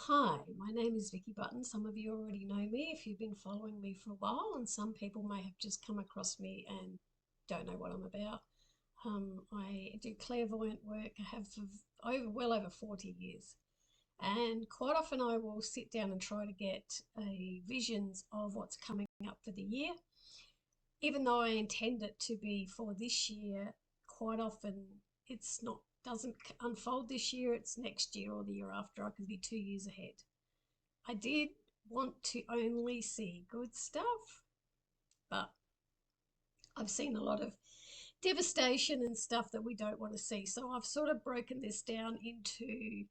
Hi, my name is Vicky Button. Some of you already know me if you've been following me for a while, and some people may have just come across me and don't know what I'm about. I do clairvoyant work. I have for well over 40 years, and quite often I will sit down and try to get visions of what's coming up for the year. Even though I intend it to be for this year, quite often it's not doesn't unfold this year. It's next year or the year after. I could be 2 years ahead. I did want to only see good stuff, but I've seen a lot of devastation and stuff that we don't want to see. So I've sort of broken this down into,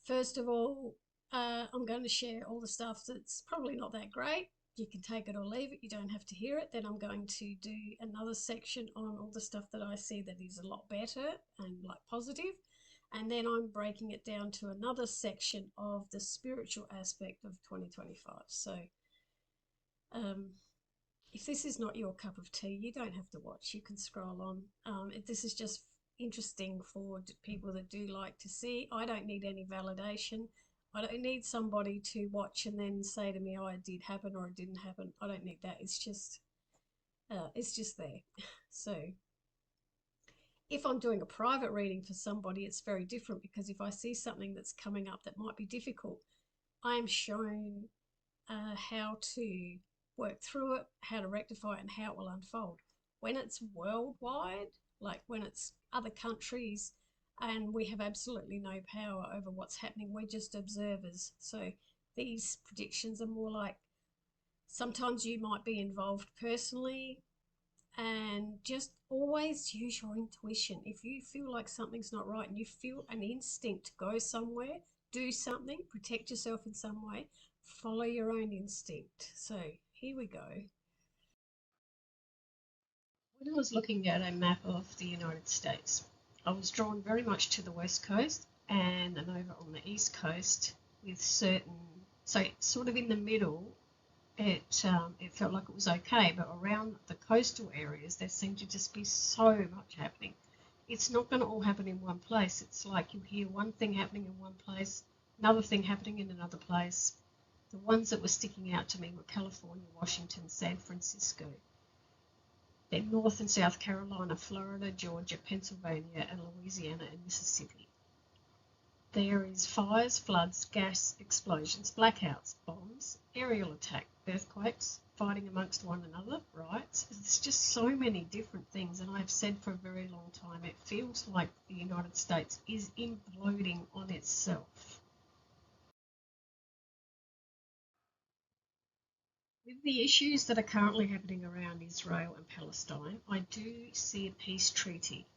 first of all, I'm going to share all the stuff that's probably not that great. You can take it or leave it. You don't have to hear it. Then I'm going to do another section on all the stuff that I see that is a lot better and like positive. And then I'm breaking it down to another section of the spiritual aspect of 2025. So um, if this is not your cup of tea, you don't have to watch. You can scroll on. This is just interesting for people that do like to see. I don't need any validation. I don't need somebody to watch and then say to me, "Oh, it did happen" or "it didn't happen." I don't need that. It's just there. So if I'm doing a private reading for somebody, it's very different because if I see something that's coming up that might be difficult, I am shown how to work through it, how to rectify it, and how it will unfold. When it's worldwide, like when it's other countries, and we have absolutely no power over what's happening, we're just observers. So these predictions are more like sometimes you might be involved personally, and just always use your intuition. If you feel like something's not right and you feel an instinct to go somewhere, do something, protect yourself in some way, follow your own instinct. So here we go. When I was looking at a map of the United States, I was drawn very much to the west coast and then over on the east coast with so sort of in the middle, it felt like it was okay, but around the coastal areas there seemed to just be so much happening. It's not going to all happen in one place. It's like you hear one thing happening in one place, another thing happening in another place. The ones that were sticking out to me were California, Washington, San Francisco, then North and South Carolina, Florida, Georgia, Pennsylvania, and Louisiana and Mississippi. There is fires, floods, gas explosions, blackouts, bombs, aerial attack, earthquakes, fighting amongst one another, riots. There's just so many different things, and I've said for a very long time, it feels like the United States is imploding on itself. With the issues that are currently happening around Israel and Palestine, I do see a peace treaty,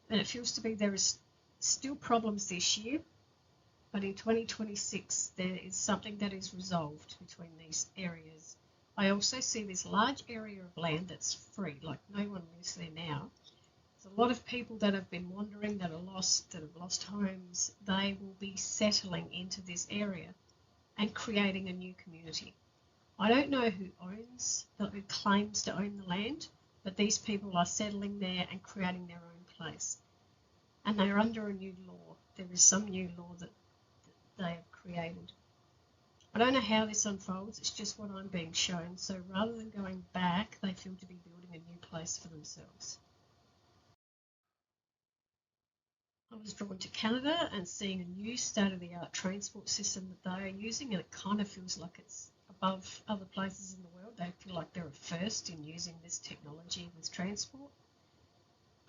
and it feels to be there is still problems this year, but in 2026 there is something that is resolved between these areas. I also see this large area of land that's free, like no one lives there now. There's a lot of people that have been wandering, that have lost homes. They will be settling into this area and creating a new community. I don't know who claims to own the land, but these people are settling there and creating their own place. And they're under a new law. There is some new law that they have created. I don't know how this unfolds, it's just what I'm being shown. So rather than going back, they feel to be building a new place for themselves. I was drawn to Canada and seeing a new state-of-the-art transport system that they are using, and it kind of feels like it's above other places in the world. They feel like they're a first in using this technology with transport.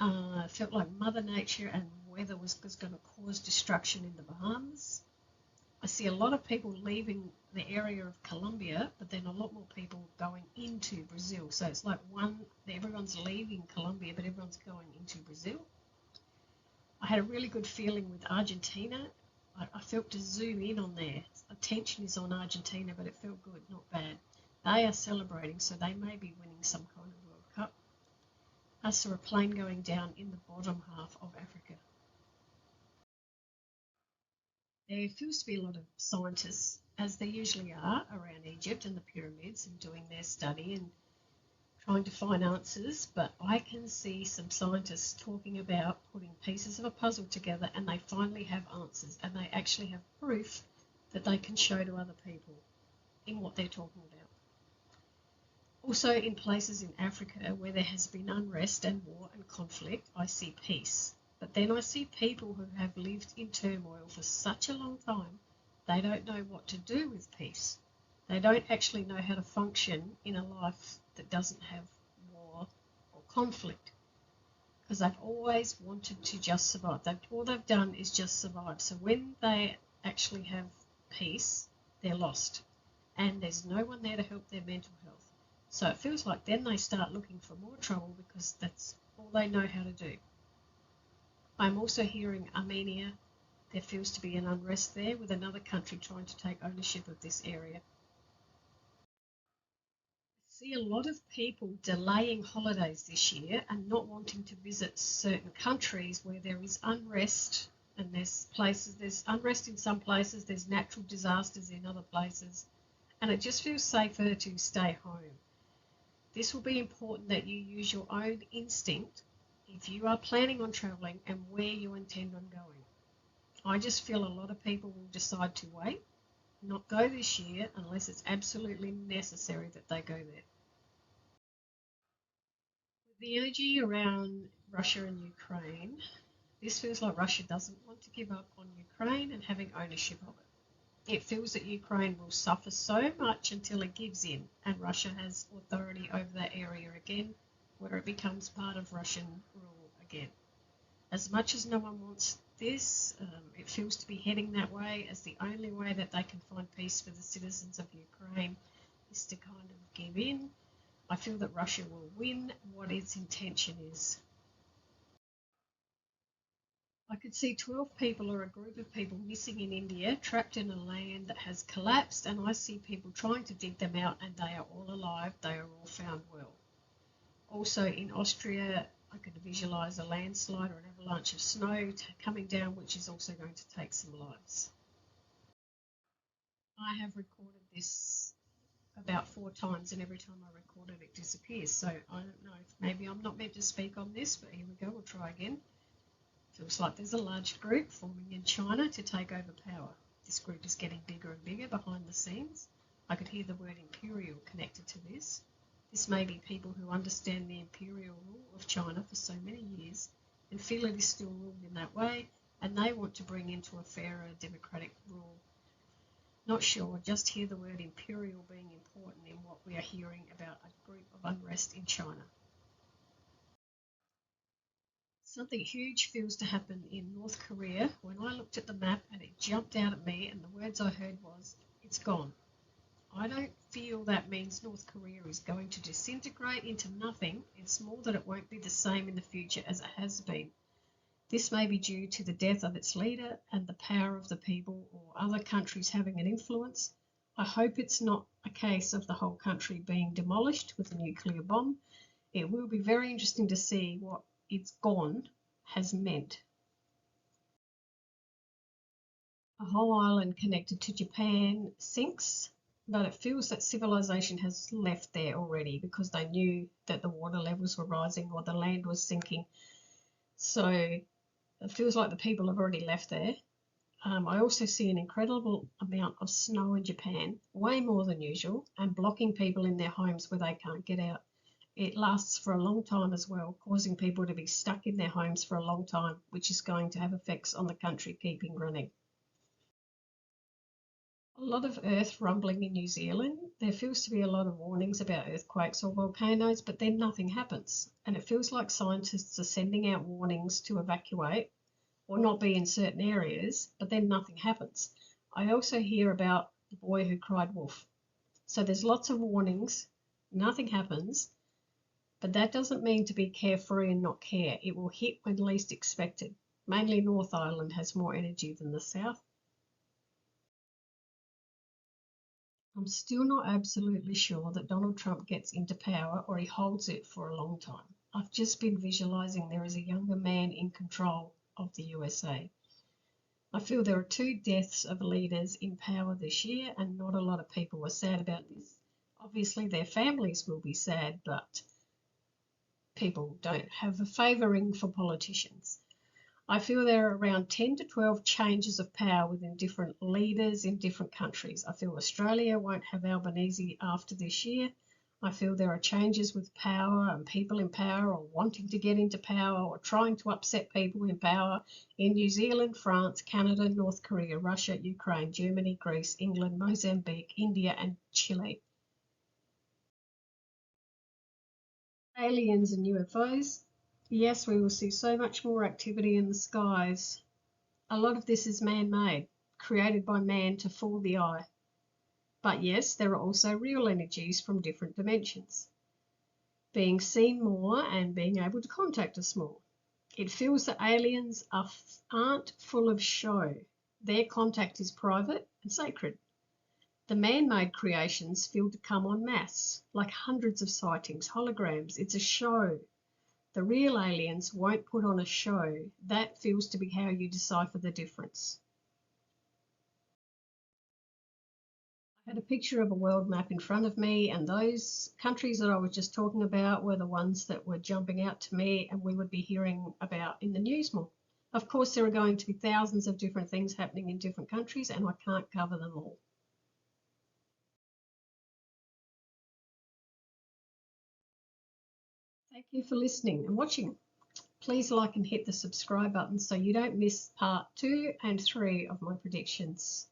It felt like Mother Nature and weather was going to cause destruction in the Bahamas. I see a lot of people leaving the area of Colombia, but then a lot more people going into Brazil. So it's like everyone's leaving Colombia, but everyone's going into Brazil. I had a really good feeling with Argentina. I felt to zoom in on there. Attention is on Argentina, but it felt good, not bad. They are celebrating, so they may be winning some kind of World Cup. I saw a plane going down in the bottom half of Africa. There feels to be a lot of scientists, as there usually are, around Egypt and the pyramids and doing their study and trying to find answers, but I can see some scientists talking about putting pieces of a puzzle together and they finally have answers and they actually have proof that they can show to other people in what they're talking about. Also, in places in Africa where there has been unrest and war and conflict, I see peace. But then I see people who have lived in turmoil for such a long time, they don't know what to do with peace. They don't actually know how to function in a life that doesn't have war or conflict, because they've always wanted to just survive. All they've done is just survive. So when they actually have peace, they're lost, and there's no one there to help their mental health. So it feels like then they start looking for more trouble because that's all they know how to do. I'm also hearing Armenia. There feels to be an unrest there with another country trying to take ownership of this area. I see a lot of people delaying holidays this year and not wanting to visit certain countries where there is unrest, and there's unrest in some places, there's natural disasters in other places, and it just feels safer to stay home. This will be important that you use your own instinct if you are planning on travelling and where you intend on going. I just feel a lot of people will decide to wait, not go this year unless it's absolutely necessary that they go there. With the energy around Russia and Ukraine, this feels like Russia doesn't want to give up on Ukraine and having ownership of it. It feels that Ukraine will suffer so much until it gives in and Russia has authority over that area again, where it becomes part of Russian rule again. As much as no one wants this, it feels to be heading that way, as the only way that they can find peace for the citizens of Ukraine is to kind of give in. I feel that Russia will win what its intention is. I could see 12 people or a group of people missing in India, trapped in a land that has collapsed, and I see people trying to dig them out, and they are all alive, they are all found well. Also in Austria, I could visualise a landslide or an avalanche of snow coming down, which is also going to take some lives. I have recorded this about 4 times, and every time I record it, it disappears. So I don't know if maybe I'm not meant to speak on this, but here we go, we'll try again. Feels like there's a large group forming in China to take over power. This group is getting bigger and bigger behind the scenes. I could hear the word imperial connected to this. This may be people who understand the imperial rule of China for so many years and feel it is still ruled in that way, and they want to bring into a fairer democratic rule. Not sure, just hear the word imperial being important in what we are hearing about a group of unrest in China. Something huge feels to happen in North Korea. When I looked at the map and it jumped out at me, and the words I heard was, it's gone. I don't feel that means North Korea is going to disintegrate into nothing. It's more that it won't be the same in the future as it has been. This may be due to the death of its leader and the power of the people or other countries having an influence. I hope it's not a case of the whole country being demolished with a nuclear bomb. It will be very interesting to see what it's gone has meant. A whole island connected to Japan sinks, but it feels that civilization has left there already because they knew that the water levels were rising or the land was sinking. So it feels like the people have already left there. I also see an incredible amount of snow in Japan, way more than usual, and blocking people in their homes where they can't get out. It lasts for a long time as well, causing people to be stuck in their homes for a long time, which is going to have effects on the country keeping running. A lot of earth rumbling in New Zealand. There feels to be a lot of warnings about earthquakes or volcanoes, but then nothing happens. And it feels like scientists are sending out warnings to evacuate or not be in certain areas, but then nothing happens. I also hear about the boy who cried wolf. So there's lots of warnings, nothing happens, but that doesn't mean to be carefree and not care. It will hit when least expected. Mainly North Island has more energy than the South. I'm still not absolutely sure that Donald Trump gets into power or he holds it for a long time. I've just been visualising there is a younger man in control of the USA. I feel there are 2 deaths of leaders in power this year, and not a lot of people are sad about this. Obviously their families will be sad, but people don't have a favouring for politicians. I feel there are around 10 to 12 changes of power within different leaders in different countries. I feel Australia won't have Albanese after this year. I feel there are changes with power and people in power or wanting to get into power or trying to upset people in power in New Zealand, France, Canada, North Korea, Russia, Ukraine, Germany, Greece, England, Mozambique, India, and Chile. Aliens and UFOs. Yes, we will see so much more activity in the skies. A lot of this is man-made, created by man to fool the eye. But yes, there are also real energies from different dimensions, being seen more and being able to contact us more. It feels that aliens aren't full of show. Their contact is private and sacred. The man-made creations feel to come en masse, like hundreds of sightings, holograms. It's a show. The real aliens won't put on a show. That feels to be how you decipher the difference. I had a picture of a world map in front of me, and those countries that I was just talking about were the ones that were jumping out to me and we would be hearing about in the news more. Of course, there are going to be thousands of different things happening in different countries, and I can't cover them all. Thank you for listening and watching. Please like and hit the subscribe button so you don't miss part 2 and 3 of my predictions.